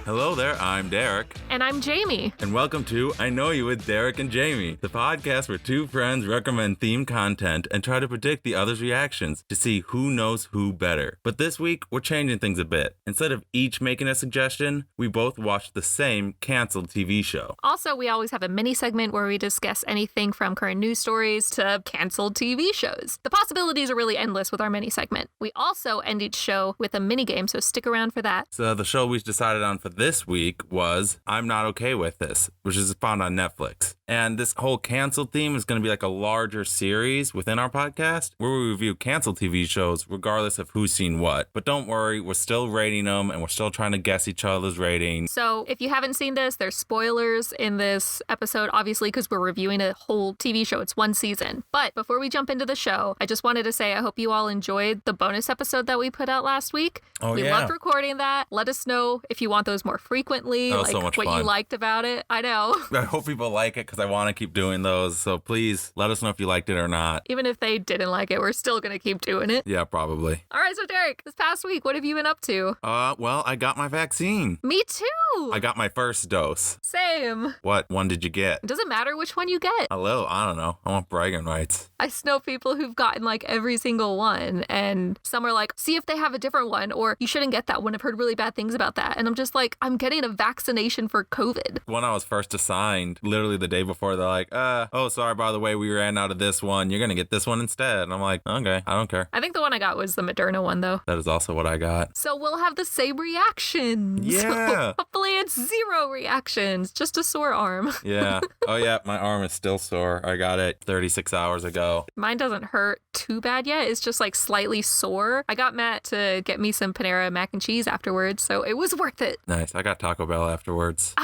Hello there, I'm Derek. And I'm Jamie. And welcome to I Know You with Derek and Jamie, the podcast where two friends recommend themed content and try to predict the other's reactions to see who knows who better. But this week, we're changing things a bit. Instead of each making a suggestion, we both watched the same canceled TV show. Also, we always have a mini segment where we discuss anything from current news stories to canceled TV shows. The possibilities are really endless with our mini segment. We also end each show with a mini game, so stick around for that. So the show we decided on for this week was I'm Not Okay With This, which is found on Netflix. And this whole canceled theme is going to be like a larger series within our podcast where we review canceled TV shows regardless of who's seen what. But don't worry, we're still rating them and we're still trying to guess each other's ratings. So if you haven't seen this, there's spoilers in this episode, obviously, because we're reviewing a whole TV show. It's one season. But before we jump into the show, I just wanted to say I hope you all enjoyed the bonus episode that we put out last week. We loved recording that. Let us know if you want those more frequently, like so much what fun. You liked about it. I know. I hope people like it because I want to keep doing those. So please let us know if you liked it or not. Even if they didn't like it, we're still going to keep doing it. Yeah, probably. All right, so Derek, this past week, what have you been up to? Well, I got my vaccine. Me too. I got my first dose. Same. What one did you get? It doesn't matter which one you get. I don't know. I want bragging rights. I know people who've gotten like every single one, and some are like, see if they have a different one, or you shouldn't get that one. I've heard really bad things about that. And I'm just like, I'm getting a vaccination for COVID. When I was first assigned, literally the day before, they're like, oh, sorry, by the way, we ran out of this one. You're going to get this one instead. And I'm like, okay, I don't care. I think the one I got was the Moderna one, though. That is also what I got. So we'll have the same reactions. Yeah. Hopefully it's 0 reactions, just a sore arm. Yeah. Oh, yeah, my arm is still sore. I got it 36 hours ago. Mine doesn't hurt too bad yet. It's just like slightly sore. I got Matt to get me some Panera mac and cheese afterwards, so it was worth it. Nice. I got Taco Bell afterwards.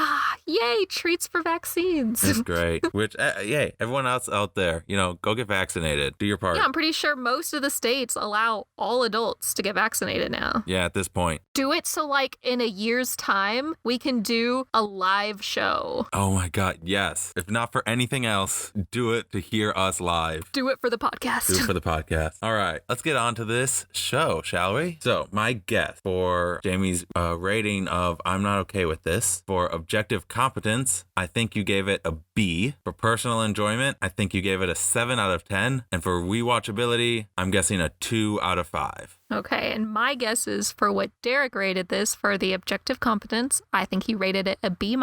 Yay, treats for vaccines. It's great. Which, yay, everyone else out there, go get vaccinated. Do your part. Yeah, I'm pretty sure most of the states allow all adults to get vaccinated now. Yeah, at this point. Do it so like in a year's time, we can do a live show. Oh my God, yes. If not for anything else, do it to hear us live. Do it for the podcast. Do it for the podcast. All right, let's get on to this show, shall we? So my guess for Jamie's rating of I'm Not Okay With This, for objective competence, I think you gave it a B. For personal enjoyment, I think you gave it a 7 out of 10. And for rewatchability, I'm guessing a 2 out of 5. Okay, and my guess is for what Derek rated this for the objective competence, I think he rated it a B-.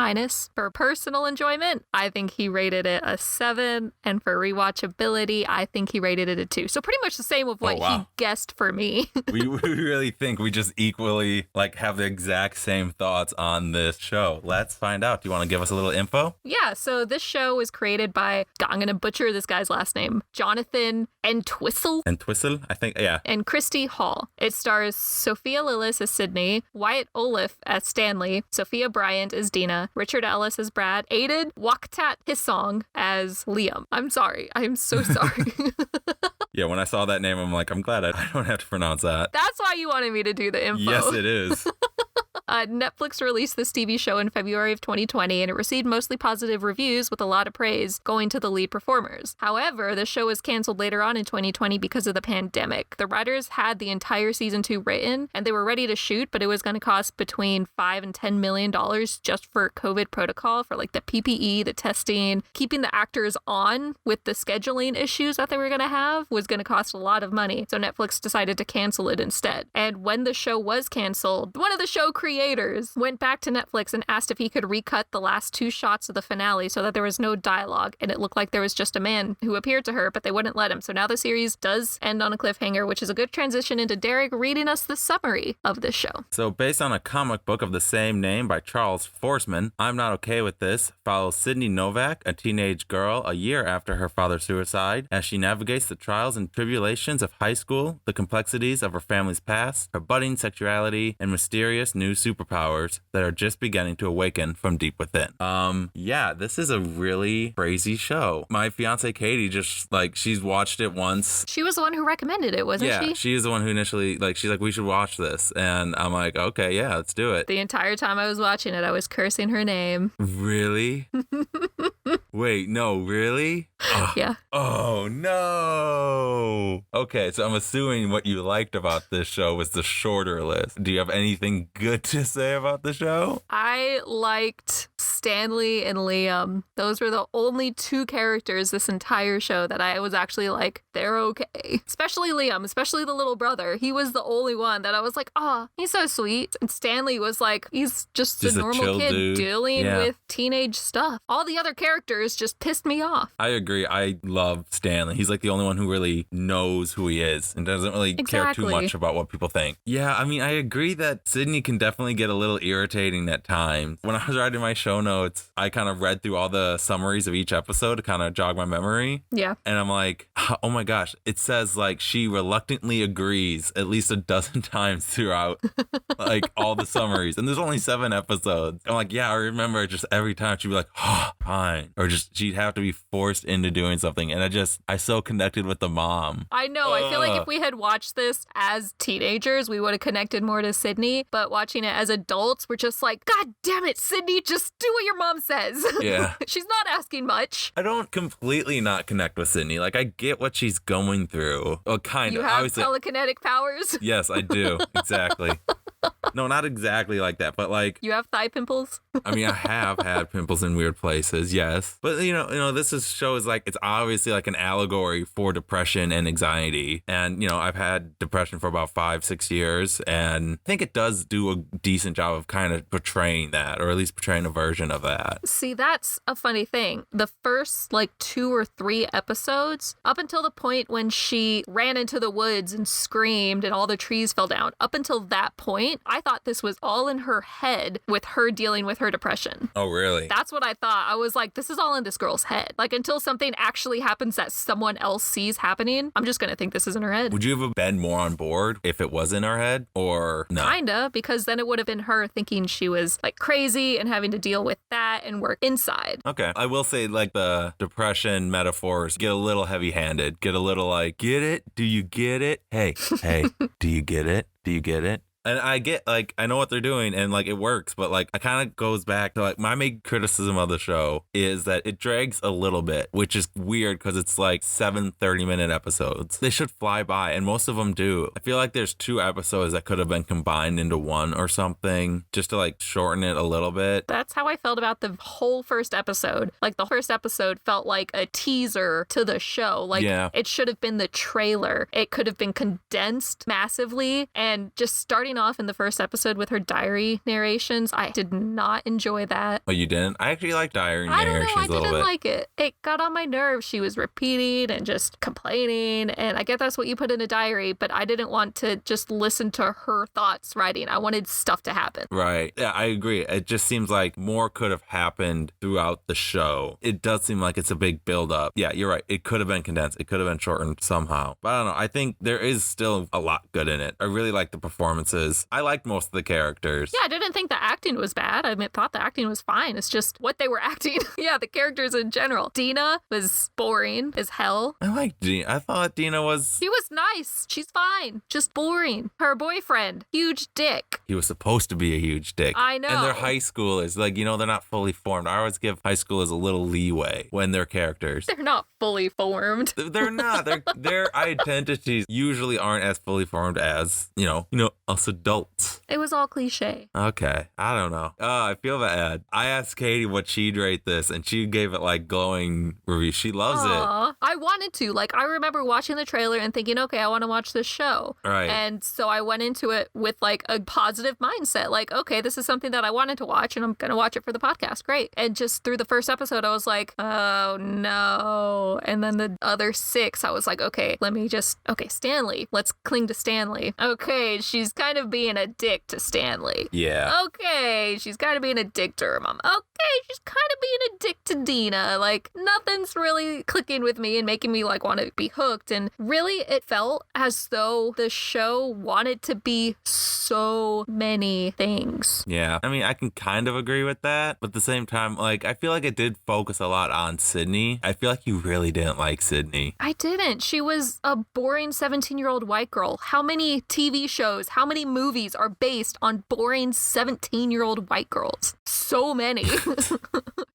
For personal enjoyment, I think he rated it a 7. And for rewatchability, I think he rated it a 2. So pretty much the same with what he guessed for me. we really think we just equally have the exact same thoughts on this show. Let's find out. Do you want to give us a little info? Yeah, so this show was created by, I'm going to butcher this guy's last name, Jonathan Entwistle, I think, yeah. And Christy Hall. It stars Sophia Lillis as Sydney, Wyatt Olaf as Stanley, Sophia Bryant as Dina, Richard Ellis as Brad, Aiden Wakhtat Hissong as Liam. I'm sorry. I'm so sorry. Yeah, when I saw that name, I'm like, I'm glad I don't have to pronounce that. That's why you wanted me to do the info. Yes, it is. Netflix released this TV show in February of 2020, and it received mostly positive reviews with a lot of praise going to the lead performers. However, the show was canceled later on in 2020 because of the pandemic. The writers had the entire season 2 written, and they were ready to shoot, but it was going to cost between $5 and $10 million just for COVID protocol, for the PPE, the testing, keeping the actors on with the scheduling issues that they were going to have was going to cost a lot of money. So Netflix decided to cancel it instead. And when the show was canceled, one of the show creators went back to Netflix and asked if he could recut the last 2 shots of the finale so that there was no dialogue and it looked like there was just a man who appeared to her, but they wouldn't let him. So now the series does end on a cliffhanger, which is a good transition into Derek reading us the summary of this show. So based on a comic book of the same name by Charles Forsman, I'm Not Okay With This follows Sydney Novak, a teenage girl a year after her father's suicide, as she navigates the trials and tribulations of high school, the complexities of her family's past, her budding sexuality, and mysterious new superpowers that are just beginning to awaken from deep within. Yeah, this is a really crazy show. My fiance Katie just she's watched it once. She was the one who recommended it, wasn't she? Yeah, she is the one who initially she's like, we should watch this, and I'm like, okay, yeah, let's do it. The entire time I was watching it, I was cursing her name. Really? Wait, no, really? Ugh. Yeah. Oh, no. Okay, so I'm assuming what you liked about this show was the shorter list. Do you have anything good to say about the show? I liked Stanley and Liam. Those were the only two characters this entire show that I was actually like, they're okay. Especially Liam, especially the little brother. He was the only one that I was like, oh, he's so sweet. And Stanley was like, he's just a normal kid dude. dealing with teenage stuff. All the other characters just pissed me off. I agree. I love Stanley. He's like the only one who really knows who he is and doesn't really care too much about what people think. Yeah, I mean, I agree that Sydney can definitely get a little irritating at times. When I was writing my show notes, I kind of read through all the summaries of each episode to kind of jog my memory. Yeah. And I'm like, oh my gosh, it says like she reluctantly agrees at least a dozen times throughout like all the summaries. And there's only 7 episodes. I'm like, yeah, I remember just every time she'd be like, oh, fine. Or just she'd have to be forced into doing something. And I so connected with the mom. I know. I feel like if we had watched this as teenagers, we would have connected more to Sydney. But watching it as adults, we're just like, God damn it, Sydney, just do what your mom says. Yeah. She's not asking much. I don't completely not connect with Sydney. Like, I get what she's going through. Well, kind of. You have telekinetic powers? Yes, I do. Exactly. No, not exactly like that, but like... You have thigh pimples? I mean, I have had pimples in weird places, yes. But, you know, this show is like, it's obviously like an allegory for depression and anxiety. And, you know, I've had depression for about 5-6 years, and I think it does do a decent job of kind of portraying that, or at least portraying a version of that. See, that's a funny thing. The first, like, 2 or 3 episodes, up until the point when she ran into the woods and screamed and all the trees fell down, up until that point, I thought this was all in her head with her dealing with her depression. Oh, really? That's what I thought. I was like, this is all in this girl's head. Like, until something actually happens that someone else sees happening, I'm just going to think this is in her head. Would you have been more on board if it was in her head, or no? Kinda, because then it would have been her thinking she was like crazy and having to deal with that and work inside. Okay. I will say, like, the depression metaphors get a little heavy-handed, get a little like, get it? Do you get it? Hey, do you get it? Do you get it? And I get, like, I know what they're doing and, like, it works, but, like, it kind of goes back to, like, my main criticism of the show is that it drags a little bit, which is weird because it's, like, 7 30-minute episodes. They should fly by, and most of them do. I feel like there's 2 episodes that could have been combined into one or something, just to, like, shorten it a little bit. That's how I felt about the whole first episode. Like, the first episode felt like a teaser to the show. Like, It should have been the trailer. It could have been condensed massively, and just starting off in the first episode with her diary narrations, I did not enjoy that. Oh, you didn't? I actually like diary narrations a little bit. I didn't like it. It got on my nerves. She was repeating and just complaining, and I get that's what you put in a diary, but I didn't want to just listen to her thoughts writing. I wanted stuff to happen. Right. Yeah, I agree. It just seems like more could have happened throughout the show. It does seem like it's a big build-up. Yeah, you're right. It could have been condensed. It could have been shortened somehow. But I don't know. I think there is still a lot good in it. I really like the performances. I liked most of the characters. Yeah, I didn't think the acting was bad. I thought the acting was fine. It's just what they were acting. Yeah, the characters in general. Dina was boring as hell. I like Dina. I thought Dina was... She was nice. She's fine. Just boring. Her boyfriend, huge dick. He was supposed to be a huge dick. I know. And they're high schoolers. Like, you know, they're not fully formed. I always give high schoolers a little leeway when they're characters. They're not fully formed. They're not. Their identities usually aren't as fully formed as, you know, us adults. It was all cliche. Okay. I don't know. Oh, I feel bad. I asked Katie what she'd rate this, and she gave it like glowing reviews. She loves it. I wanted to. Like, I remember watching the trailer and thinking, okay, I want to watch this show. Right. And so I went into it with like a positive mindset. Like, okay, this is something that I wanted to watch, and I'm going to watch it for the podcast. Great. And just through the first episode, I was like, oh no. And then the other 6, I was like, okay, Stanley. Let's cling to Stanley. Okay, she's kind of being a dick to Stanley. Yeah. Okay, she's kind of being a dick to her mom. Okay, she's kind of being a dick to Dina. Like, nothing's really clicking with me and making me like want to be hooked. And really, it felt as though the show wanted to be so many things. Yeah. I mean, I can kind of agree with that, but at the same time, like, I feel like it did focus a lot on Sydney. I feel like you really didn't like Sydney. I didn't. She was a boring 17-year-old white girl. How many TV shows, how many movies are based on boring 17-year-old white girls? So many.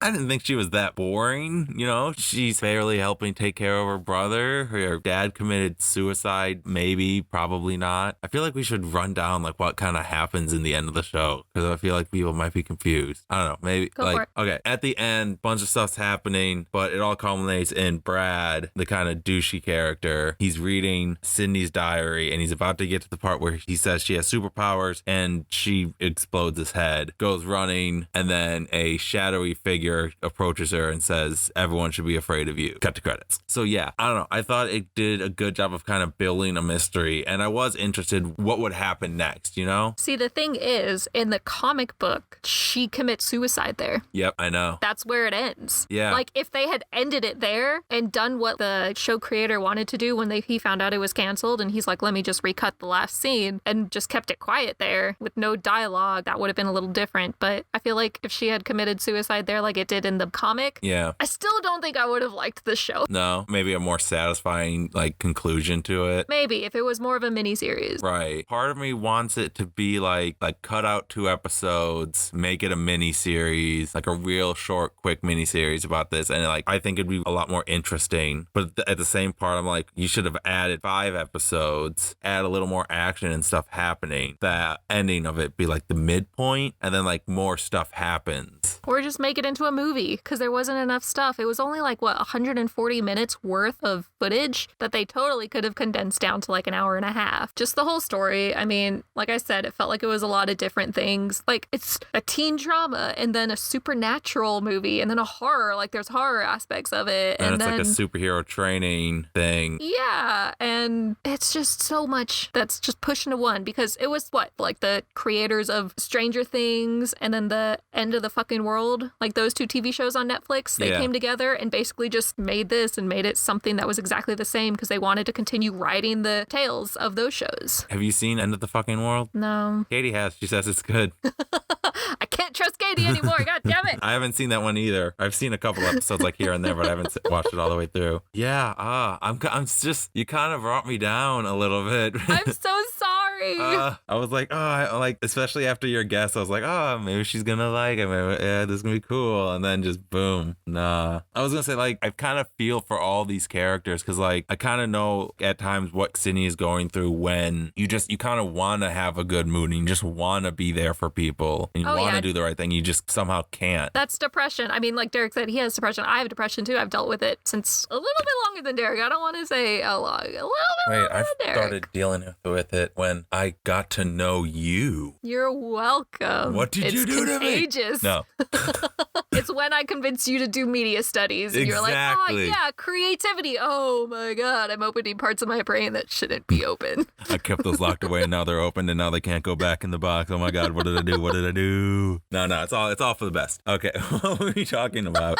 I didn't think she was that boring. You know, she's barely helping take care of her brother. Her dad committed suicide. Maybe, probably not. I feel like we should run down like what kind of happens in the end of the show because I feel like people might be confused. I don't know. Maybe Go for it. Okay, at the end, bunch of stuff's happening, but it all culminates in Brad, the kind of douchey character. He's reading Sydney's diary and he's about to get to the part where he says she has superpowers and she explodes his head, goes running, and then a shadowy figure approaches her and says, everyone should be afraid of you. Cut to credits. So yeah, I don't know. I thought it did a good job of kind of building a mystery and I was interested what would happen next, you know? See, the thing is, in the comic book, she commits suicide there. Yep, I know. That's where it ends. Yeah. Like, if they had ended it there and done what the show creator wanted to do when he found out it was canceled, and he's like, let me just recut the last scene, and just kept it quiet there with no dialogue, that would have been a little different. But I feel like if she had committed suicide there like it did in the comic, yeah, I still don't think I would have liked the show. No, maybe a more satisfying, like, conclusion to it. Maybe, if it was more of a miniseries. Right. Part of me wants it to be like cut out 2 episodes, make it a miniseries, like a real short, quick miniseries about this. And like, I think it'd be a lot more interesting. But at the same part, I'm like, you should have added 5 episodes, add a little more action and stuff happening. That ending of it be like the midpoint, and then like more stuff happens. Or just make it into a movie, because there wasn't enough stuff. It was only like, 140 minutes worth of footage that they totally could have condensed down to like an hour and a half. Just the whole story. I mean, like I said, it felt like it was a lot of different things. Like, it's a teen drama and then a supernatural movie and then a horror. Like, there's horror aspects of it. And it's then, like a superhero training thing. Yeah, and it's just so much that's just pushed into one, because it was like the creators of Stranger Things and then the End of the Fucking World, like those 2 TV shows on Netflix, they came together and basically just made this and made it something that was exactly the same because they wanted to continue writing the tales of those shows. Have you seen End of the Fucking World? No. Katie has. She says it's good. I can't trust Katie anymore. God damn it. I haven't seen that one either. I've seen a couple episodes like here and there, but I haven't watched it all the way through. Yeah, I'm just, you kind of brought me down a little bit. I'm so sorry. I was like, especially after your guess, I was like, maybe she's gonna like it. Maybe, yeah, this is gonna be cool. And then just boom, nah. I was gonna say, like, I kind of feel for all these characters because, like, I kind of know at times what Sydney is going through when you kind of want to have a good mood and you just want to be there for people and you want to do the right thing. You just somehow can't. That's depression. I mean, like Derek said, he has depression. I have depression too. I've dealt with it since a little bit longer than Derek. I don't want to say how long. A little bit longer than Derek. Started dealing with it when I got to know you. You're welcome. What did you do to me? It's contagious. No. It's when I convinced you to do media studies. And you're like, oh, yeah, creativity. Oh, my God. I'm opening parts of my brain that shouldn't be open. I kept those locked away, and now they're open, and now they can't go back in the box. Oh, my God. What did I do? What did I do? No, it's all for the best. Okay. What were we talking about?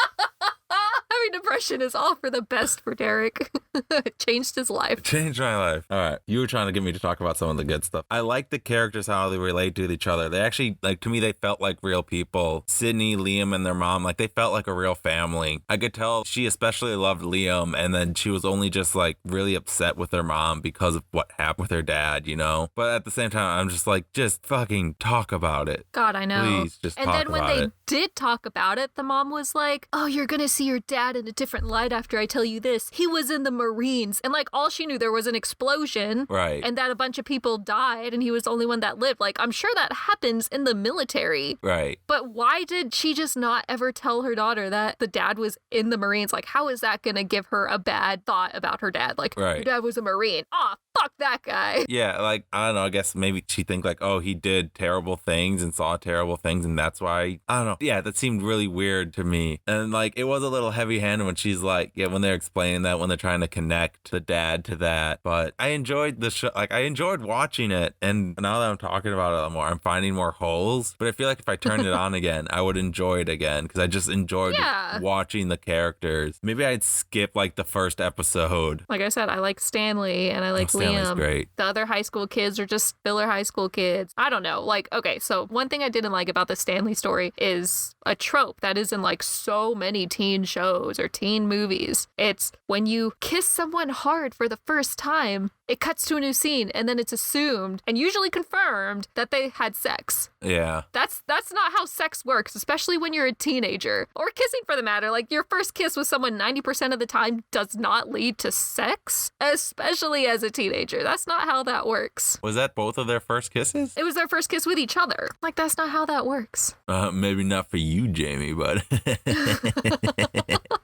Having depression is all for the best for Derek. It changed his life. Changed my life. All right. You were trying to get me to talk about some of the good stuff. I like the characters, how they relate to each other. They actually, like, to me, they felt like real people. Sydney, Liam, and their mom, like, they felt like a real family. I could tell she especially loved Liam, and then she was only just, like, really upset with her mom because of what happened with her dad, you know? But at the same time, I'm just like, just fucking talk about it. God, I know. Please, just talk about it. And then when they did talk about it, the mom was like, oh, you're gonna see your dad in a different light after I tell you this. He was in the Marines. And, like, all she knew, there was an explosion. Right. And that a bunch of people died, and he was the only one that lived. Like, I'm sure that happens in the military. Right. But why did she just not ever tell her daughter that the dad was in the Marines? Like, how is that gonna give her a bad thought about her dad? Like, your dad was a Marine. Aw, fuck that guy. Yeah, like, I don't know, I guess maybe she think like, oh, he did terrible things and saw terrible things, and that's why, I don't know. Yeah, that seemed really weird to me. And, like, it was a little heavy-handed when she's like, yeah, when they're explaining that, when they're trying to connect the dad to that. But I enjoyed the show. Like, I enjoyed watching it, and now that I'm talking about it a lot more, I'm finding more holes. But I feel like if I turned it on again, I would enjoy it again, because I just enjoyed watching the characters. Maybe I'd skip, like, the first episode. Like I said, I like Stanley, and I like Stanley's Liam. Great. The other high school kids are just filler high school kids. I don't know. Like, okay, so one thing I didn't like about the Stanley story is a trope that is in, like, so many teen shows or teen movies. It's when you kiss someone hard for the first time, it cuts to a new scene and then it's assumed and usually confirmed that they had sex. Yeah. That's not how sex works, especially when you're a teenager or kissing for the matter. Like your first kiss with someone 90% of the time does not lead to sex, especially as a teenager. That's not how that works. Was that both of their first kisses? It was their first kiss with each other. Like that's not how that works. Maybe not for you, Jamie, but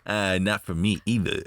not for me either.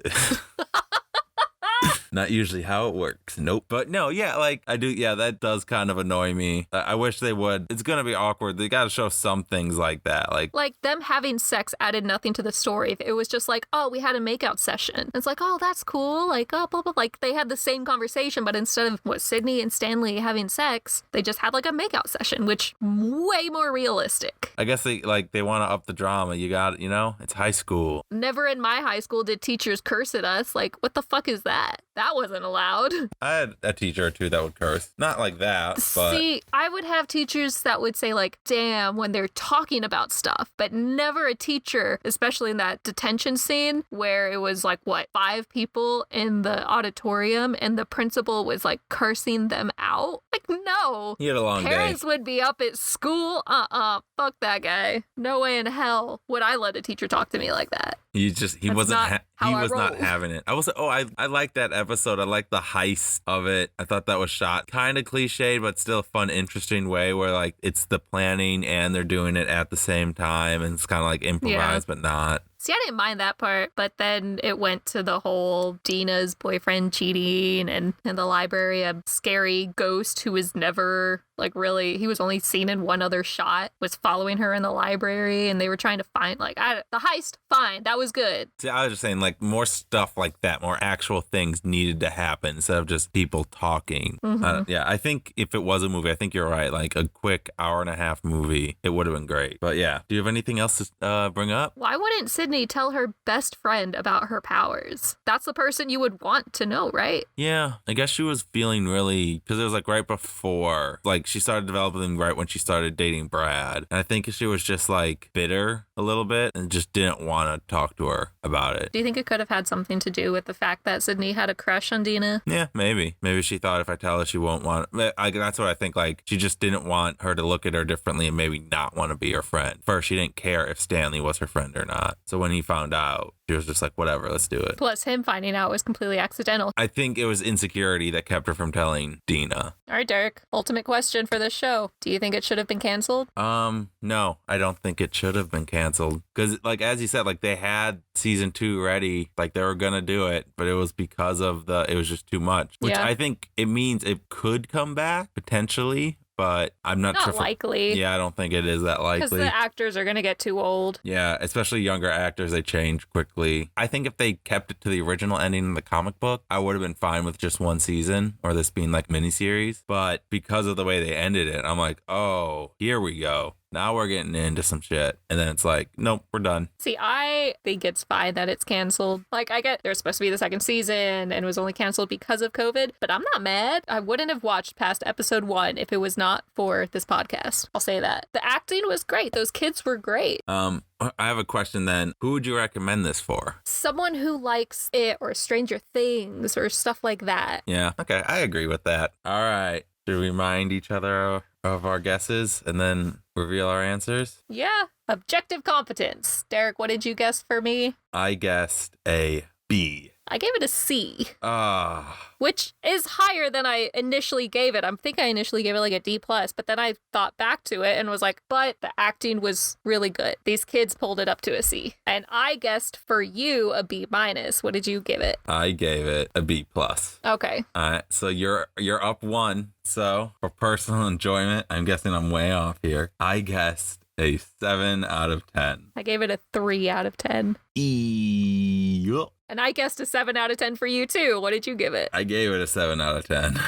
Not usually how it works. Nope. But no, yeah, like I do. Yeah, that does kind of annoy me. I wish they would. It's going to be awkward. They got to show some things like that. Like them having sex added nothing to the story. If it was just like, oh, we had a makeout session. It's like, oh, that's cool. Like, oh, blah, blah. Like they had the same conversation, but instead of Sydney and Stanley having sex, they just had like a makeout session, which way more realistic. I guess they want to up the drama. You got, it's high school. Never in my high school did teachers curse at us. Like, what the fuck is that? That wasn't allowed. I had a teacher or two that would curse. Not like that, but... See, I would have teachers that would say, like, damn, when they're talking about stuff, but never a teacher, especially in that detention scene where it was, like, 5 people in the auditorium and the principal was, like, cursing them out? Like, no. He had a long Parents day. would be up at school. Fuck that guy. No way in hell would I let a teacher talk to me like that. He was not roll. having it. I was I like that episode. I like the heist of it. I thought that was shot kind of cliched, but still a fun, interesting way where like it's the planning and they're doing it at the same time, and it's kind of like improvised, but not. See, I didn't mind that part, but then it went to the whole Dina's boyfriend cheating and in the library, a scary ghost who was never, like, really, he was only seen in one other shot, was following her in the library, and they were trying to find, like, the heist, fine, that was good. See, I was just saying, like, more stuff like that, more actual things needed to happen instead of just people talking. Mm-hmm. Yeah, I think if it was a movie, I think you're right, like a quick hour-and-a-half movie, it would have been great. But yeah, do you have anything else to bring up? Why wouldn't Sydney tell her best friend about her powers? That's the person you would want to know, right? Yeah, I guess she was feeling really, because it was like right before, like she started developing right when she started dating Brad. And I think she was just like bitter a little bit and just didn't want to talk to her about it. Do you think it could have had something to do with the fact that Sydney had a crush on Dina? Yeah, maybe. Maybe she thought if I tell her she won't want, that's what I think, like she just didn't want her to look at her differently and maybe not want to be her friend. First, she didn't care if Stanley was her friend or not. So when he found out, she was just like, whatever, let's do it. Plus him finding out was completely accidental. I think it was insecurity that kept her from telling Dina. All right, Derek, ultimate question for this show. Do you think it should have been canceled? No, I don't think it should have been canceled. Because, like, as you said, like, they had season 2 ready. Like, they were going to do it, but it was because of it was just too much. Which I think it means it could come back, potentially. But I'm not sure. Not likely. Yeah, I don't think it is that likely. Because the actors are going to get too old. Yeah, especially younger actors, they change quickly. I think if they kept it to the original ending in the comic book, I would have been fine with just one season or this being like miniseries. But because of the way they ended it, I'm like, oh, here we go. Now we're getting into some shit. And then it's like, nope, we're done. See, I think it's fine that it's canceled. Like, I get there's supposed to be the second season and it was only canceled because of COVID, but I'm not mad. I wouldn't have watched past episode 1 if it was not for this podcast. I'll say that. The acting was great. Those kids were great. I have a question then. Who would you recommend this for? Someone who likes it or Stranger Things or stuff like that. Yeah, okay, I agree with that. All right. Should we remind each other of our guesses and then reveal our answers? Yeah. Objective competence. Derek, what did you guess for me? I guessed a B. I gave it a C. Which is higher than I initially gave it. I think I initially gave it like a D+, but then I thought back to it and was like, but the acting was really good. These kids pulled it up to a C. And I guessed for you a B-. What did you give it? I gave it a B+. Okay. All right, so you're up 1. So for personal enjoyment, I'm guessing I'm way off here. I guessed a 7 out of 10. I gave it a 3 out of 10. Yup. And I guessed a 7 out of 10 for you too. What did you give it? I gave it a 7 out of 10.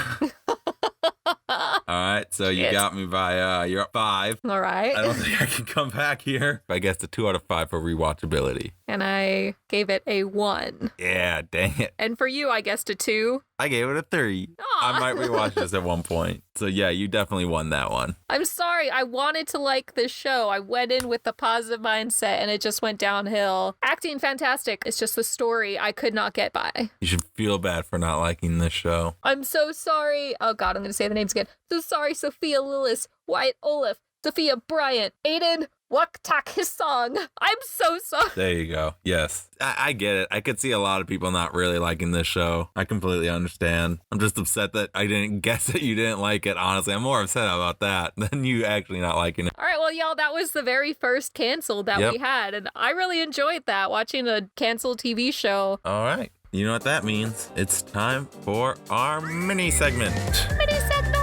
All right, so you got me by, you're up 5. All right. I don't think I can come back here. I guessed a 2 out of 5 for rewatchability. And I gave it a 1. Yeah, dang it. And for you, I guessed a 2. I gave it a 3. Aw. I might rewatch this at one point. So yeah, you definitely won that one. I'm sorry. I wanted to like this show. I went in with the positive mindset and it just went downhill. Acting fantastic. It's just the story I could not get by. You should feel bad for not liking this show. I'm so sorry. Oh God, I'm going to say the names again. So sorry, Sophia Lillis, Wyatt Olaf, Sophia Bryant, Aiden Waktak his song. I'm so sorry. There you go. Yes. I get it. I could see a lot of people not really liking this show. I completely understand. I'm just upset that I didn't guess that you didn't like it, honestly. I'm more upset about that than you actually not liking it. All right, well, y'all, that was the very first canceled that we had, and I really enjoyed that, watching a canceled TV show. All right. You know what that means. It's time for our mini segment. Mini segment!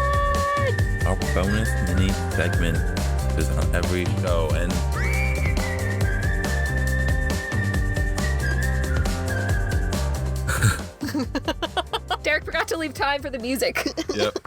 Our bonus mini segment is on every show, and Derek forgot to leave time for the music. Yep.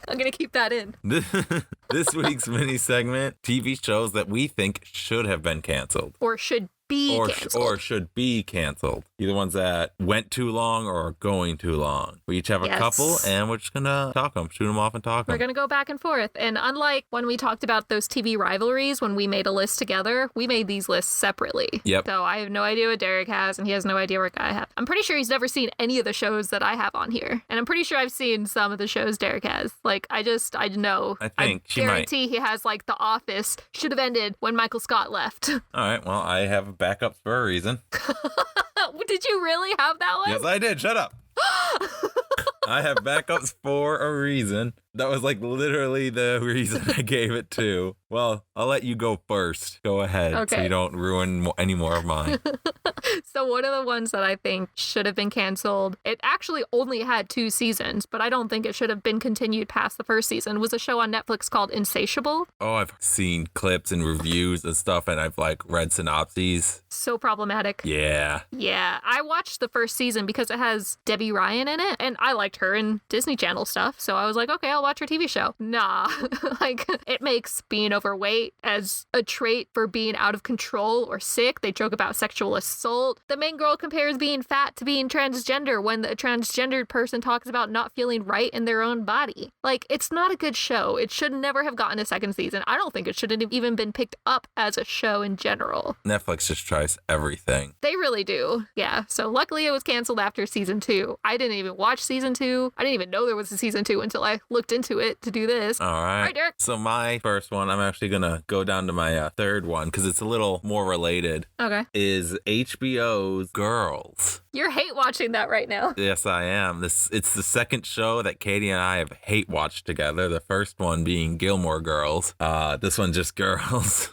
I'm gonna keep that in. This week's mini segment, TV shows that we think should have been canceled. Or should be canceled. Or should be canceled. Either ones that went too long or are going too long. We each have a couple, and we're just going to talk them, shoot them off and talk them. We're going to go back and forth. And unlike when we talked about those TV rivalries, when we made a list together, we made these lists separately. Yep. So I have no idea what Derek has, and he has no idea what I have. I'm pretty sure he's never seen any of the shows that I have on here. And I'm pretty sure I've seen some of the shows Derek has. Like, I know. I think she might. I guarantee he has, like, The Office should have ended when Michael Scott left. All right. Well, I have backups for a reason. Did you really have that one? Yes, I did. Shut up. I have backups for a reason. That was like literally the reason I gave it to. Well, I'll let you go first. Go ahead, so you don't ruin any more of mine. So one of the ones that I think should have been canceled, it actually only had 2 seasons, but I don't think it should have been continued past the first season, was a show on Netflix called Insatiable. Oh, I've seen clips and reviews and stuff, and I've like read synopses. So problematic. Yeah. Yeah. I watched the first season because it has Debbie Ryan in it, and I liked her in Disney Channel stuff, so I was like, okay, I'll watch her TV show. Nah. Like, it makes being overweight as a trait for being out of control or sick. They joke about sexual assault. The main girl compares being fat to being transgender when the transgendered person talks about not feeling right in their own body. Like, it's not a good show. It should never have gotten a second season. I don't think it should have even been picked up as a show in general. Netflix just tries everything. They really do. Yeah. So luckily it was canceled after season 2. I didn't even watch season 2. I didn't even know there was a season 2 until I looked into it to do this. All right, Derek. So my first one, I'm actually going to go down to my third one because it's a little more related. Okay. Is HBO's Girls. You're hate watching that right now. Yes, I am. It's the second show that Katie and I have hate watched together. The first one being Gilmore Girls. This one just Girls.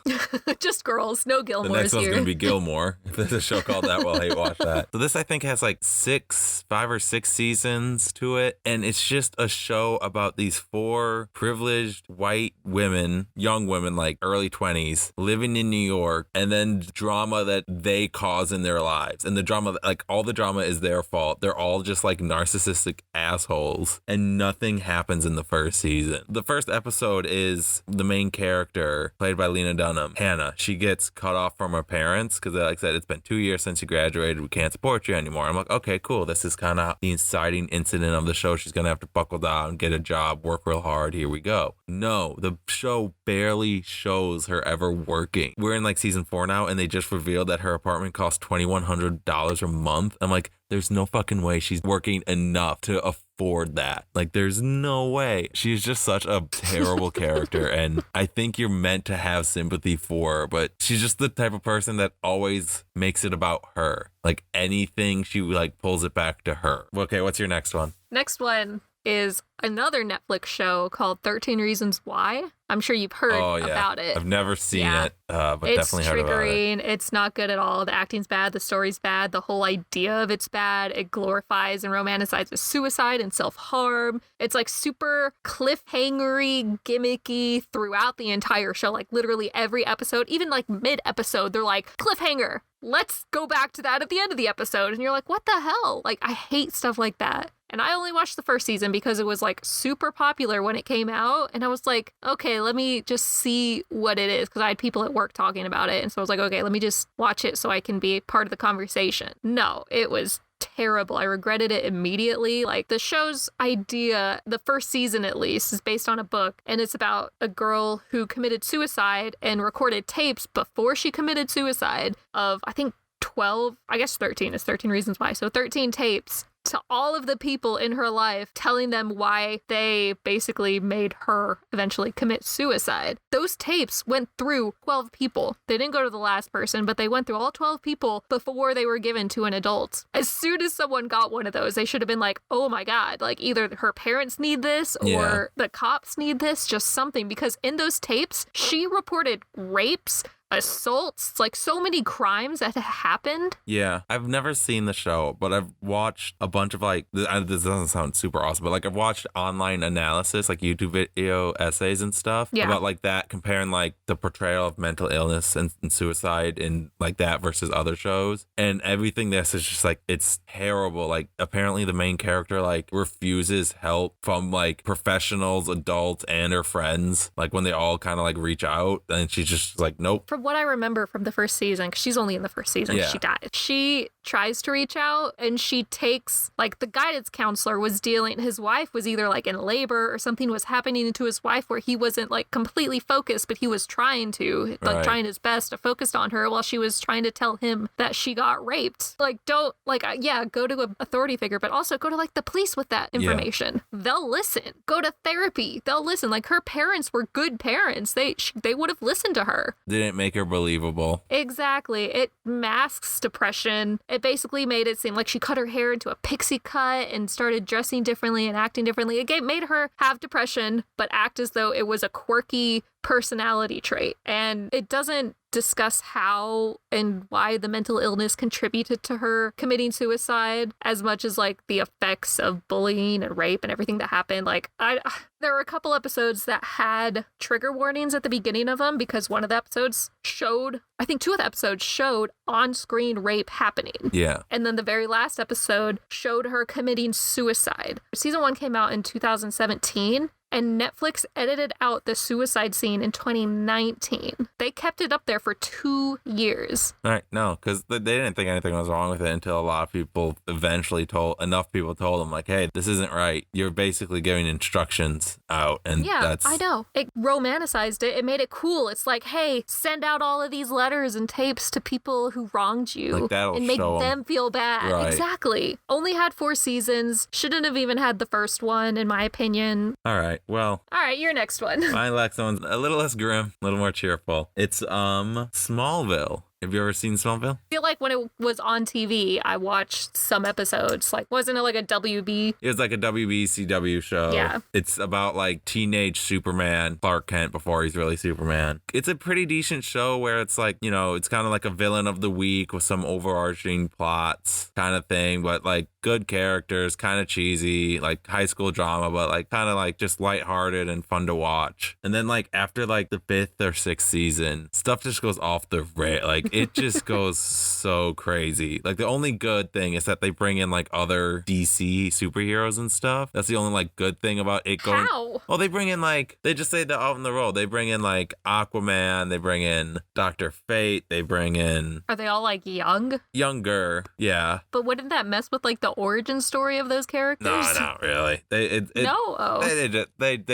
Just Girls. No Gilmores here. The next one's going to be Gilmore. If there's a show called that, we'll hate watch that. So this, I think, has like 5 or 6 seasons to it. And it's just a show about these 4 privileged white women, young women, like early 20s, living in New York, and then drama that they cause in their lives. And the drama, like all the drama is their fault. They're all just like narcissistic assholes. And nothing happens in the first season. The first episode is the main character, played by Lena Dunham, Hannah. She gets cut off from her parents because, like I said, it's been 2 years since you graduated. We can't support you anymore. I'm like, okay, cool. This is kind of the inciting incident of the show. She's going to have to buckle down, get a job, work real hard. Here we go. No, the show barely shows her ever working. We're in like season 4 now, and they just revealed that her apartment costs $2,100 a month. I'm like, there's no fucking way she's working enough to afford that. Like, there's no way. She's just such a terrible character, and I think you're meant to have sympathy for her, but she's just the type of person that always makes it about her. Like, anything, she like pulls it back to her. Okay, what's your next one? Next one is another Netflix show called 13 Reasons Why. I'm sure you've heard about it. I've never seen it, but definitely heard about it. It's triggering. It's not good at all. The acting's bad. The story's bad. The whole idea of it's bad. It glorifies and romanticizes suicide and self-harm. It's like super cliffhangery, gimmicky throughout the entire show. Like literally every episode, even like mid-episode, they're like, cliffhanger. Let's go back to that at the end of the episode. And you're like, what the hell? Like, I hate stuff like that. And I only watched the first season because it was like super popular when it came out. And I was like, okay, let me just see what it is. Because I had people at work talking about it. And so I was like, okay, let me just watch it so I can be part of the conversation. No, it was terrible. I regretted it immediately. Like, the show's idea, the first season at least, is based on a book, and it's about a girl who committed suicide and recorded tapes before she committed suicide of, I think, 12, I guess 13 is 13 Reasons Why. So 13 tapes to all of the people in her life, telling them why they basically made her eventually commit suicide. Those tapes went through 12 people. They didn't go to the last person, but they went through all 12 people before they were given to an adult. As soon as someone got one of those, they should have been like, oh my God, like either her parents need this or the cops need this, just something. Because in those tapes, she reported rapes, assaults, like so many crimes that had happened. Yeah, I've never seen the show, but I've watched a bunch of like, this doesn't sound super awesome, but like I've watched online analysis, like YouTube video essays and stuff about like that, comparing like the portrayal of mental illness and suicide and like that versus other shows. And everything this is just like, it's terrible. Like apparently the main character like refuses help from like professionals, adults, and her friends. Like when they all kind of like reach out, and she's just like, nope. From what I remember from the first season, because she's only in the first season, she died. She tries to reach out, and she takes, like, the guidance counselor was dealing, his wife was either, like, in labor or something was happening to his wife where he wasn't, like, completely focused, but he was trying to, like, trying his best to focus on her while she was trying to tell him that she got raped. Like, don't, like, go to an authority figure, but also go to, like, the police with that information. They'll listen. Go to therapy. They'll listen. Like, her parents were good parents. They would have listened to her. They didn't make her believable. Exactly. It masks depression. It basically made it seem like she cut her hair into a pixie cut and started dressing differently and acting differently. It made her have depression, but act as though it was a quirky personality trait. And it doesn't discuss how and why the mental illness contributed to her committing suicide as much as like the effects of bullying and rape and everything that happened. Like there were a couple episodes that had trigger warnings at the beginning of them because one of the episodes showed, I think 2 of the episodes showed on-screen rape happening. Yeah. And then the very last episode showed her committing suicide. Season 1 came out in 2017. And Netflix edited out the suicide scene in 2019. They kept it up there for 2 years. Right, no, because they didn't think anything was wrong with it until a lot of people eventually enough people told them, like, hey, this isn't right. You're basically giving instructions out. And that's... I know. It romanticized it. It made it cool. It's like, hey, send out all of these letters and tapes to people who wronged you. Like that'll and make show them feel bad. Right. Exactly. Only had 4 seasons. Shouldn't have even had the first one, in my opinion. All right. Well, all right, your next one. My next one's a little less grim, a little more cheerful. It's Smallville. Have you ever seen Smallville? I feel like when it was on TV, I watched some episodes. Like, wasn't it like a WB? It was like a WB CW show. Yeah. It's about like teenage Superman, Clark Kent before he's really Superman. It's a pretty decent show where it's like, you know, it's kind of like a villain of the week with some overarching plots kind of thing, but like good characters, kind of cheesy, like high school drama, but like kind of like just lighthearted and fun to watch. And then like after like the 5th or 6th season, stuff just goes off the rail. Like it just goes so crazy. Like the only good thing is that they bring in like other DC superheroes and stuff. That's the only like good thing about it going. How? Well, they bring in like, they just say that out in the road. They bring in like Aquaman, they bring in Dr. Fate, they bring in... Are they all like young? Younger, yeah. But wouldn't that mess with like the origin story of those characters? No, not really. They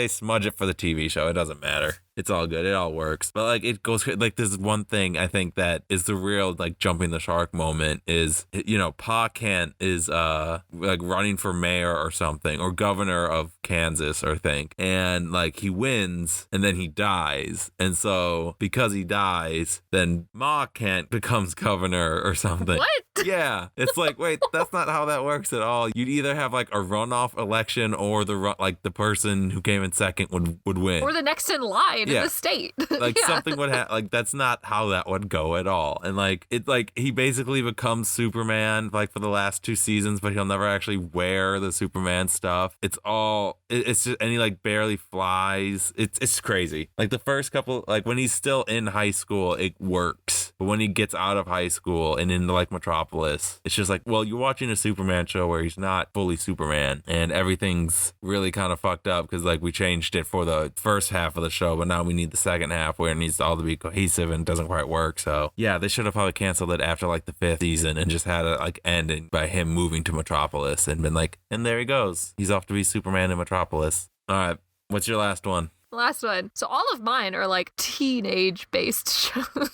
smudge it for the TV show. It doesn't matter. It's all good. It all works. But like it goes like there's one thing I think that is the real like jumping the shark moment is, you know, Pa Kent is like running for mayor or something or governor of Kansas or think, and like he wins and then he dies, and so because he dies, then Ma Kent becomes governor or something. What? Yeah, it's like, wait, that's not how that works at all. You'd either have like a runoff election or the person who came in second would win, or the next in line in the state. Like something would happen. Like that's not how that would go at all. And like it, like he basically becomes Superman like for the last 2 seasons, but he'll never actually wear the Superman stuff. It's just, and he like barely flies. It's crazy. Like the first couple, like when he's still in high school, it works. But when he gets out of high school and into like Metropolis, it's just like, well, you're watching a Superman show where he's not fully Superman, and everything's really kind of fucked up because like we changed it for the first half of the show, but now we need the second half where it needs all to be cohesive and it doesn't quite work. So yeah, they should have probably canceled it after like the 5th season and just had it like ending by him moving to Metropolis and been like, and there he goes. He's off to be Superman in Metropolis. All right. What's your last one? Last one. So all of mine are like teenage-based shows.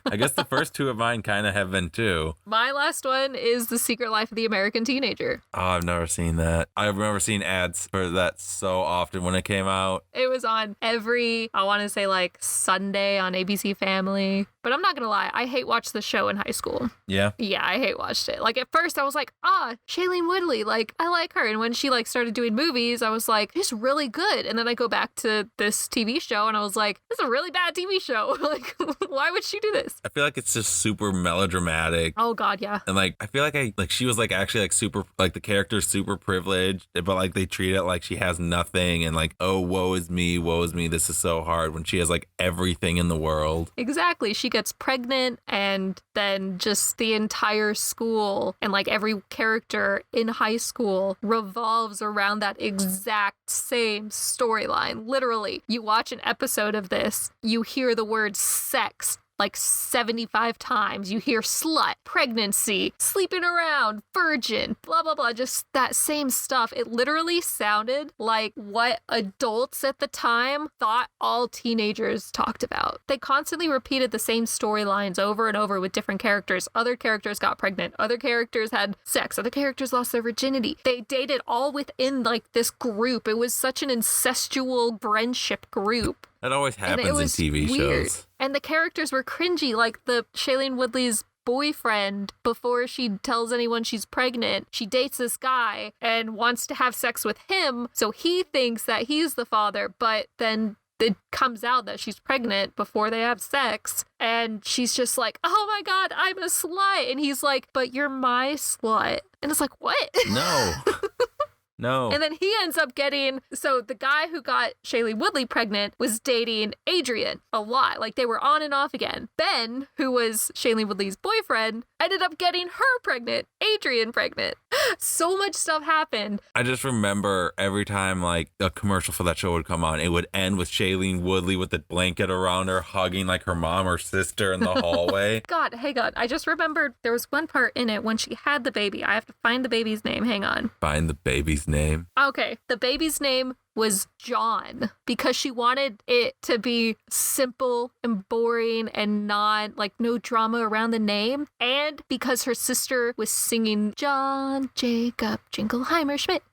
I guess the first 2 of mine kind of have been too. My last one is The Secret Life of the American Teenager. Oh, I've never seen that. I remember seeing ads for that so often when it came out. It was on every, I want to say like Sunday on ABC Family. But I'm not going to lie, I hate watched the show in high school. Yeah? Yeah, I hate watched it. Like at first I was like, Shailene Woodley, like I like her. And when she like started doing movies, I was like, she's really good. And then I go back to this TV show and I was like, this is a really bad TV show. Like, why would she do this? I feel like it's just super melodramatic. Oh God, yeah. And like I feel like she was like actually like super, like the character's super privileged, but like they treat it like she has nothing and like, oh, woe is me, this is so hard, when she has like everything in the world. Exactly. She gets pregnant and then just the entire school and like every character in high school revolves around that exact same storyline. Literally, you watch an episode of this, you hear the word sex like 75 times. You hear slut, pregnancy, sleeping around, virgin, blah, blah, blah. Just that same stuff. It literally sounded like what adults at the time thought all teenagers talked about. They constantly repeated the same storylines over and over with different characters. Other characters got pregnant. Other characters had sex. Other characters lost their virginity. They dated all within like this group. It was such an incestual friendship group. That always happens in TV weird. shows. And the characters were cringy, like the Shailene Woodley's boyfriend, before she tells anyone she's pregnant, she dates this guy and wants to have sex with him. So he thinks that he's the father, but then it comes out that she's pregnant before they have sex. And she's just like, oh my God, I'm a slut. And he's like, but you're my slut. And it's like, what? No. No. And then he ends up getting, so the guy who got Shailene Woodley pregnant was dating Adrian a lot. Like they were on and off again. Ben, who was Shailene Woodley's boyfriend, ended up getting her pregnant, Adrian pregnant. So much stuff happened. I just remember every time like a commercial for that show would come on, it would end with Shailene Woodley with the blanket around her, hugging like her mom or sister in the hallway. God, hang on. I just remembered there was one part in it when she had the baby. I have to find the baby's name. Hang on. Find the baby's name. Okay. The baby's name was John because she wanted it to be simple and boring and not like no drama around the name. And because her sister was singing John Jacob Jingleheimer Schmidt.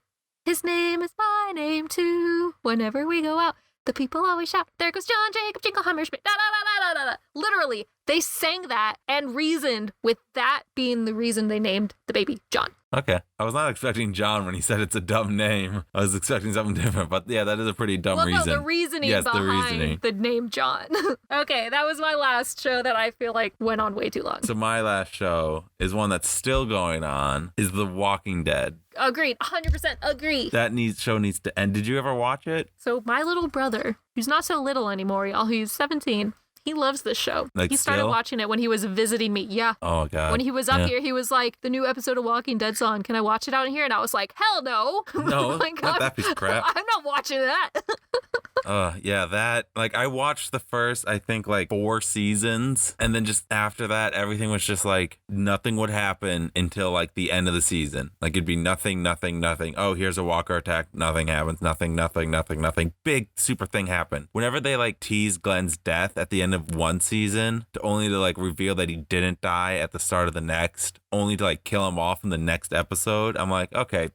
His name is my name too. Whenever we go out, the people always shout, there goes John Jacob Jingleheimer Schmidt. Da, da, da, da, da, da. Literally, they sang that and reasoned with that being the reason they named the baby John. Okay. I was not expecting John when he said it's a dumb name. I was expecting something different, but yeah, that is a pretty dumb reason. No, the reasoning behind the name John. Okay, that was my last show that I feel like went on way too long. So my last show is one that's still going on, is The Walking Dead. Agreed. 100% agree. That show needs to end. Did you ever watch it? So my little brother, who's not so little anymore, y'all, he's 17. He loves this show. Like he started still? watching it when he was visiting me. Yeah. Oh, God. When he was up here, he was like, the new episode of Walking Dead's on. Can I watch it out in here? And I was like, hell no. No, like, not that piece of crap. I'm not watching that. Yeah, that, like, I watched the first, I think, like, 4 seasons, and then just after that, everything was just, like, nothing would happen until, like, the end of the season. Like, it'd be nothing, nothing, nothing. Oh, here's a walker attack. Nothing happens. Nothing, nothing, nothing, nothing. Big super thing happened. Whenever they, like, tease Glenn's death at the end of one season, only to, like, reveal that he didn't die at the start of the next, only to, like, kill him off in the next episode, I'm like, okay,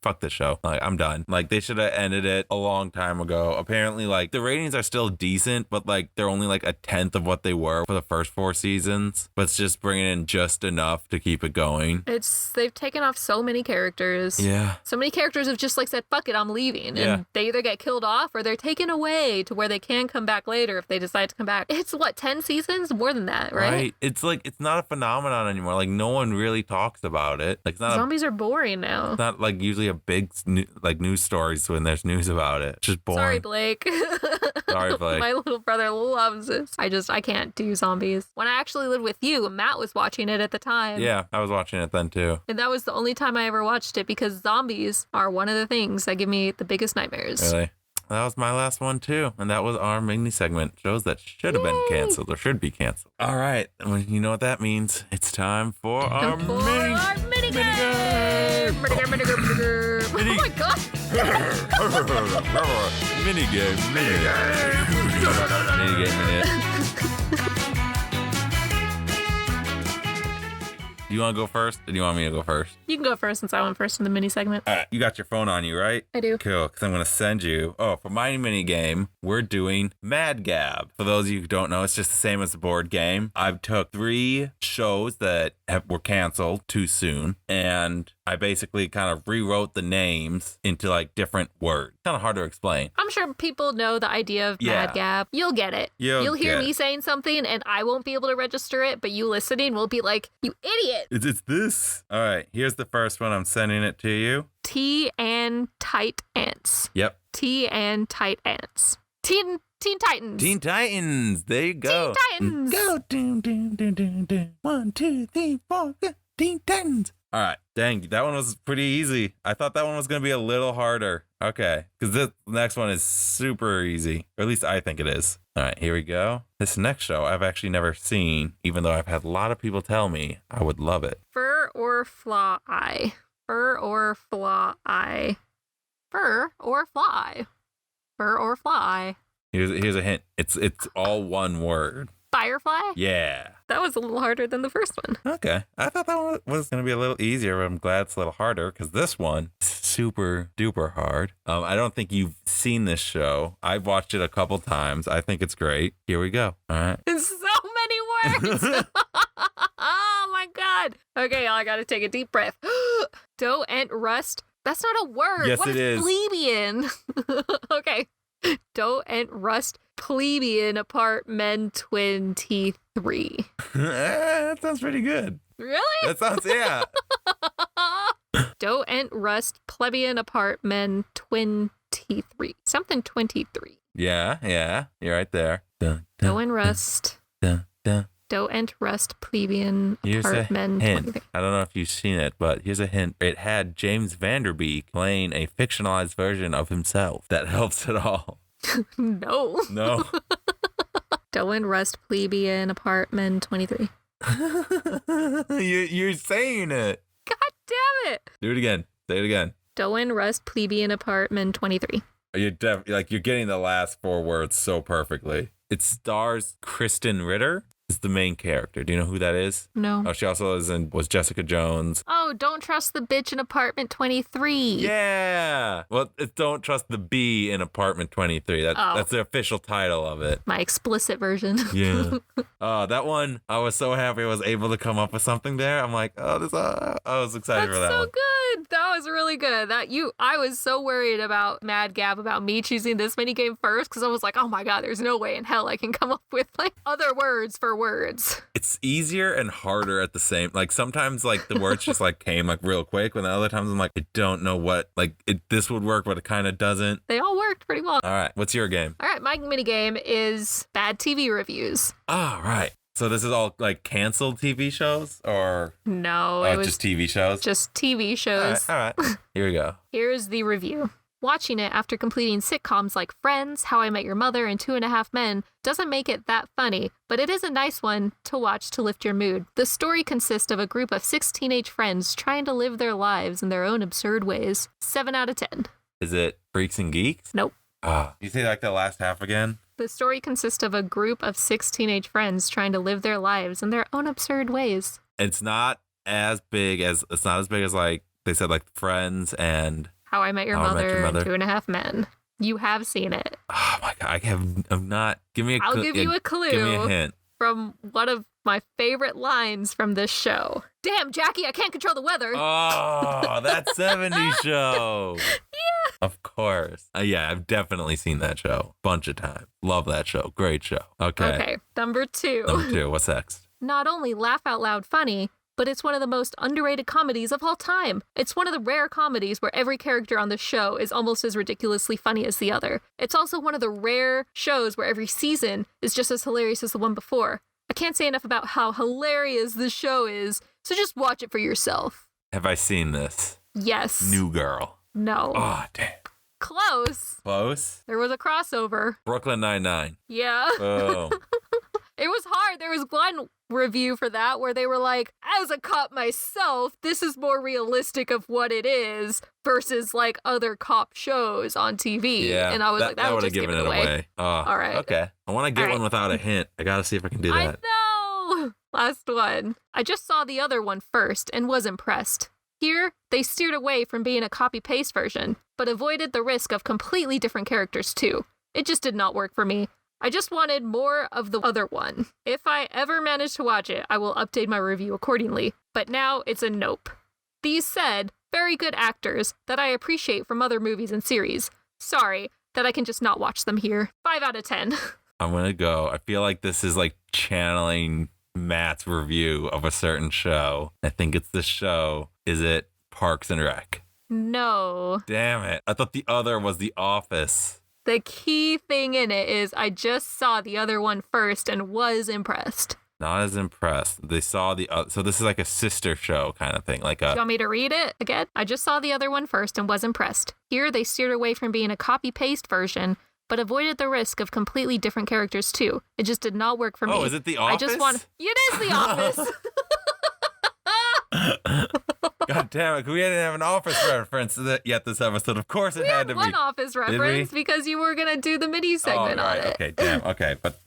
fuck this show. Like, I'm done. Like, they should have ended it a long time ago. Apparently, like, the ratings are still decent, but, like, they're only, like, 1/10 of what they were for the first 4 seasons. But it's just bringing in just enough to keep it going. They've taken off so many characters. Yeah. So many characters have just, like, said, fuck it, I'm leaving. Yeah. And they either get killed off or they're taken away to where they can come back later if they decide to come back. It's, what, 10 seasons? More than that, right? It's, like, it's not a phenomenon anymore. Like, no one really talks about it. Like, it's not Zombies are boring now. it's not like usually a big like news stories when there's news about it. It's just boring. Sorry, Blake. Sorry, Blake. My little brother loves this. I can't do zombies. When I actually lived with you, Matt was watching it at the time. Yeah, I was watching it then too. And that was the only time I ever watched it because zombies are one of the things that give me the biggest nightmares. Really? That was my last one too, and that was our mini segment. Shows that should have been canceled or should be canceled. All right, well, you know what that means. It's time for our mini game. Oh my god. Mini game. Do you want to go first, or do you want me to go first? You can go first since I went first in the mini segment. All right, you got your phone on you, right? I do. Cool, because I'm going to send you... Oh, for my mini game, we're doing MadGab. For those of you who don't know, it's just the same as the board game. I've took 3 shows that were canceled too soon, and I basically kind of rewrote the names into like different words. Kind of hard to explain. I'm sure people know the idea of MadGab. You'll get it. You'll hear me saying something, and I won't be able to register it, but you listening will be like, you idiot. It's this. All right, here's the first one. I'm sending it to you. Tea and tight ants. Yep. Tea and tight ants. Teen Titans. Teen Titans. There you go. Teen Titans. Go. Doom, doom, doom, doom, doom. 1, 2, 3, 4. Go. Teen Titans. All right. Dang, that one was pretty easy. I thought that one was going to be a little harder. Okay. Because this next one is super easy. Or at least I think it is. All right, here we go. This next show I've actually never seen, even though I've had a lot of people tell me I would love it. Fur or fly? Fur or fly? Fur or fly? Fur or fly? Here's a hint. It's all one word. Firefly? Yeah. That was a little harder than the first one. Okay. I thought that one was going to be a little easier, but I'm glad it's a little harder because this one is super duper hard. I don't think you've seen this show. I've watched it a couple times. I think it's great. Here we go. All right. It's so many words. Oh my God. Okay, I got to take a deep breath. Dough and rust. That's not a word. Yes, what it is. Plebeian. Okay. Dough and rust plebeian apartment 23. That sounds pretty good. Really? That sounds, yeah. Dough and rust plebeian apartment 23. Something 23. Yeah. You're right there. Dough and rust. Dun. Dough and rust plebeian Here's apartment a hint. 23. I don't know if you've seen it, but here's a hint. It had James Vanderbeek playing a fictionalized version of himself. That helps at all. No. No. Dough and rust plebeian apartment 23. You're saying it. God damn it. Do it again. Say it again. Dough and rust plebeian apartment 23. You're getting the last 4 words so perfectly. It stars Kristen Ritter. Is the main character. Do you know who that is? No. Oh, she also was Jessica Jones. Oh, don't trust the bitch in apartment 23. Yeah. Well, it's Don't Trust the Bee in Apartment 23. That's the official title of it. My explicit version. Yeah. That one, I was so happy I was able to come up with something there. I'm like, I was excited for that so one. Good. That was really good. I was so worried about MadGab, about me choosing this mini game first, because I was like, oh my God, there's no way in hell I can come up with like other words for words. It's easier and harder at the same. Like sometimes like the words just like came like real quick, when the other times I'm like, I don't know what this would work, but it kind of doesn't. They all worked pretty well. All right, what's your game? All right, my mini game is bad TV reviews. All right. So this is all like canceled TV shows, or no, it was just TV shows? Just TV shows. All right. Here we go. Here's the review. Watching it after completing sitcoms like Friends, How I Met Your Mother, and 2.5 Men doesn't make it that funny, but it is a nice one to watch to lift your mood. The story consists of a group of 6 teenage friends trying to live their lives in their own absurd ways. 7 out of 10. Is it Freaks and Geeks? Nope. You say like the last half again? The story consists of a group of 6 teenage friends trying to live their lives in their own absurd ways. It's not as big as like they said like Friends and How I Met Your Mother and 2.5 Men. You have seen it. Oh my God, I'm not. Give me a clue. I'll give you a clue. Give me a hint. From one of my favorite lines from this show. Damn, Jackie, I can't control the weather. Oh, that 70s show. Yeah. Of course. Yeah, I've definitely seen that show. Bunch of times. Love that show. Great show. Okay. Number 2. What's next? Not only laugh out loud funny, but it's one of the most underrated comedies of all time. It's one of the rare comedies where every character on the show is almost as ridiculously funny as the other. It's also one of the rare shows where every season is just as hilarious as the one before. I can't say enough about how hilarious this show is, so just watch it for yourself. Have I seen this? Yes. New Girl. No. Oh, damn. Close. Close? There was a crossover. Brooklyn Nine-Nine. Yeah. Oh. It was hard. There was one review for that where they were like, as a cop myself, this is more realistic of what it is versus like other cop shows on TV. Yeah. And I was like, that would have just give given it away. Oh, all right. Okay. I want to get one without a hint. I got to see if I can do that. I know. Last one. I just saw the other one first and was impressed. Here, they steered away from being a copy-paste version, but avoided the risk of completely different characters too. It just did not work for me. I just wanted more of the other one. If I ever manage to watch it, I will update my review accordingly, but now it's a nope. These said, very good actors that I appreciate from other movies and series. Sorry that I can just not watch them here. 5 out of 10. I'm going to go. I feel like this is like channeling Matt's review of a certain show. I think it's the show. Is it Parks and Rec? No. Damn it. I thought the other was The Office. The key thing in it is I just saw the other one first and was impressed. Not as impressed. They saw the other. So this is like a sister show kind of thing. Like a. Do you want me to read it again? I just saw the other one first and was impressed. Here they steered away from being a copy-paste version, but avoided the risk of completely different characters too. It just did not work for me. Oh, is it The Office? I just want. It is The Office. God damn it. We didn't have an Office reference yet this episode. Of course it had to be. One Office reference because you were going to do the mini segment on it. Okay, damn. Okay, but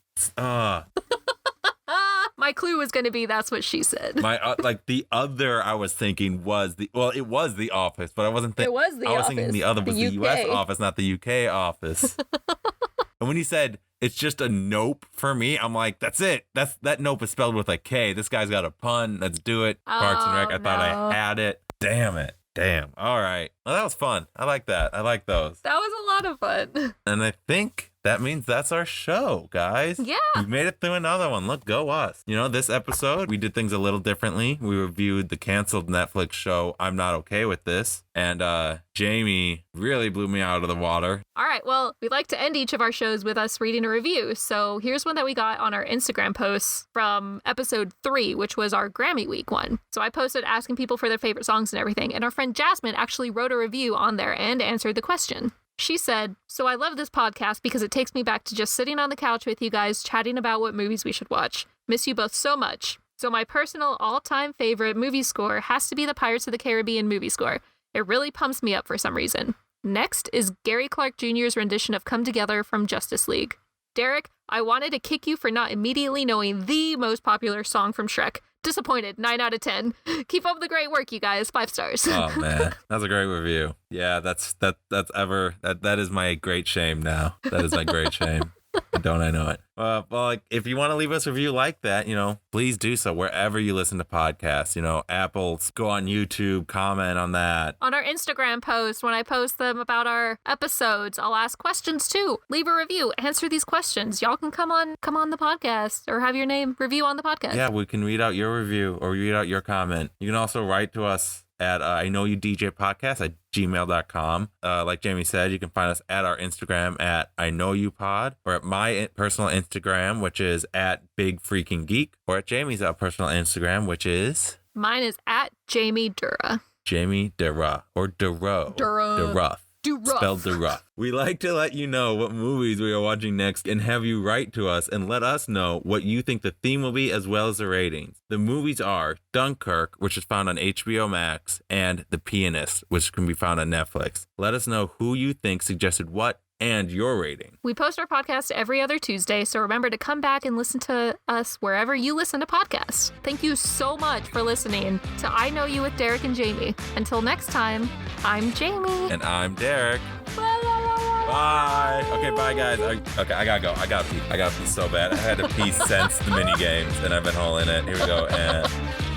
my clue was going to be that's what she said. My like the other I was thinking was it was The Office, but I wasn't thinking. It was The I was Office. thinking the other was the US Office, not the UK Office. And when he said it's just a nope for me, I'm like, that's it. That nope is spelled with a K. This guy's got a pun. Let's do it. Parks and Rec. I thought I had it. Damn it. Damn. All right. Well, that was fun. I like that. I like those. That was a lot of fun. And I think that means that's our show, guys. Yeah. We made it through another one. Look, go us. You know, this episode, we did things a little differently. We reviewed the canceled Netflix show, I'm Not Okay With This. And Jamie really blew me out of the water. All right. Well, we like to end each of our shows with us reading a review. So here's one that we got on our Instagram posts from episode 3, which was our Grammy Week one. So I posted asking people for their favorite songs and everything. And our friend Jasmine actually wrote a review on there and answered the question. She said, "So I love this podcast because it takes me back to just sitting on the couch with you guys chatting about what movies we should watch. Miss you both so much. So my personal all-time favorite movie score has to be the Pirates of the Caribbean movie score. It really pumps me up for some reason. Next is Gary Clark Jr.'s rendition of Come Together from Justice League. Derek, I wanted to kick you for not immediately knowing the most popular song from Shrek. Disappointed, 9 out of 10. Keep up the great work, you guys. 5 stars. Oh, man. That's a great review. Yeah, that is my great shame now. That is my great shame. Don't I know it? Well, like, if you want to leave us a review like that, please do so wherever you listen to podcasts. Apple, go on YouTube, comment on that. On our Instagram post, when I post them about our episodes, I'll ask questions too. Leave a review, answer these questions. Y'all can come on the podcast or have your name review on the podcast. Yeah, we can read out your review or read out your comment. You can also write to us at iknowyoudjpodcast at gmail.com. Like Jamie said, you can find us at our Instagram at iknowyoupod, or at my personal Instagram, which is at bigfreakinggeek, or at Jamie's personal Instagram, which is... Mine is at Jamie Dura. Jamie Dura, or Duro. Duruff. Spelled Duruff. We like to let you know what movies we are watching next and have you write to us and let us know what you think the theme will be as well as the ratings. The movies are Dunkirk, which is found on HBO Max, and The Pianist, which can be found on Netflix. Let us know who you think suggested what and your rating. We post our podcast every other Tuesday, so remember to come back and listen to us wherever you listen to podcasts. Thank you so much for listening to I Know You with Derek and Jamie. Until next time, I'm Jamie. And I'm Derek. Bye. Bye. Okay, bye, guys. Okay, I gotta go. I gotta pee so bad. I had to pee since the mini games, and I've been holding it. Here we go. And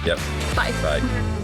yep. Bye. Bye.